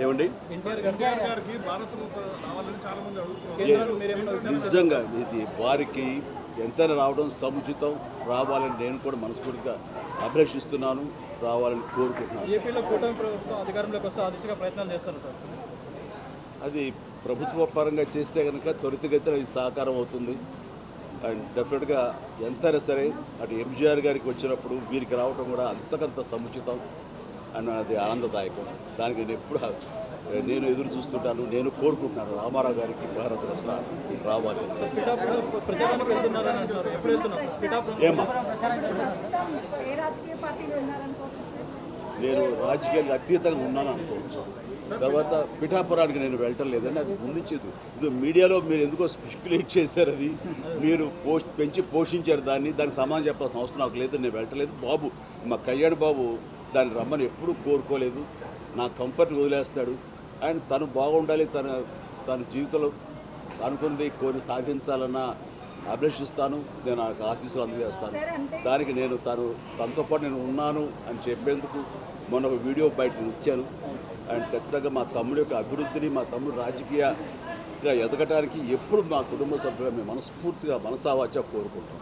ఏమండి నిజంగా ఇది వారికి ఎంతైనా రావడం సముచితం, రావాలని నేను కూడా మనస్ఫూర్తిగా అభిలషిస్తున్నాను, రావాలని కోరుకుంటున్నాను. ఏపీలో కూటమి ప్రభుత్వం అధికారంలోకి వస్తే ఆ దిశగా ప్రయత్నాలు చేస్తారు సార్. అది ప్రభుత్వ పరంగా చేస్తే కనుక త్వరితగతిన ఇది సాకారం అవుతుంది. అండ్ డెఫినెట్గా ఎంతైనా సరే అటు ఎంజీఆర్ గారికి వచ్చినప్పుడు వీరికి రావడం కూడా అంతకంత సముచితం అన్నది ఆనందదాయకం. దానికి నేను ఎదురు చూస్తుంటాను, నేను కోరుకుంటున్నాను రామారావు గారికి భారతరత్న రావాలి. ఏమా నేను రాజకీయాలకు అతీతంగా ఉన్నాను అనుకోవచ్చు. తర్వాత పిఠాపురానికి నేను వెళ్ళటం లేదండి, అది ముందుంచేది. ఇది మీడియాలో మీరు ఎందుకో స్పెక్యులేట్ చేశారు, అది మీరు పెంచి పోషించారు దానికి సమాధానం చెప్పాల్సిన అవసరం నాకు లేదు. నేను వెళ్ళటలేదు. బాబు మా కళ్యాణ్ బాబు దాన్ని రమ్మని ఎప్పుడూ కోరుకోలేదు. నా కంఫర్ట్ వదిలేస్తాడు. ఆయన తను బాగుండాలి, తన జీవితంలో అనుకుంది కొన్ని సాధించాలన్న అభిలషిస్తాను. నేను నాకు ఆశీస్సులు అందజేస్తాను. దానికి నేను తనతో పాటు నేను ఉన్నాను అని చెప్పేందుకు మొన్న ఒక వీడియో బయట ఇచ్చాను. అండ్ ఖచ్చితంగా మా తమ్ముడి యొక్క అభివృద్ధిని, మా తమ్ముడు రాజకీయంగా ఎదగటానికి ఎప్పుడు మా కుటుంబ సభ్యులు మేము మనస్ఫూర్తిగా మనసావాచ కోరుకుంటాం.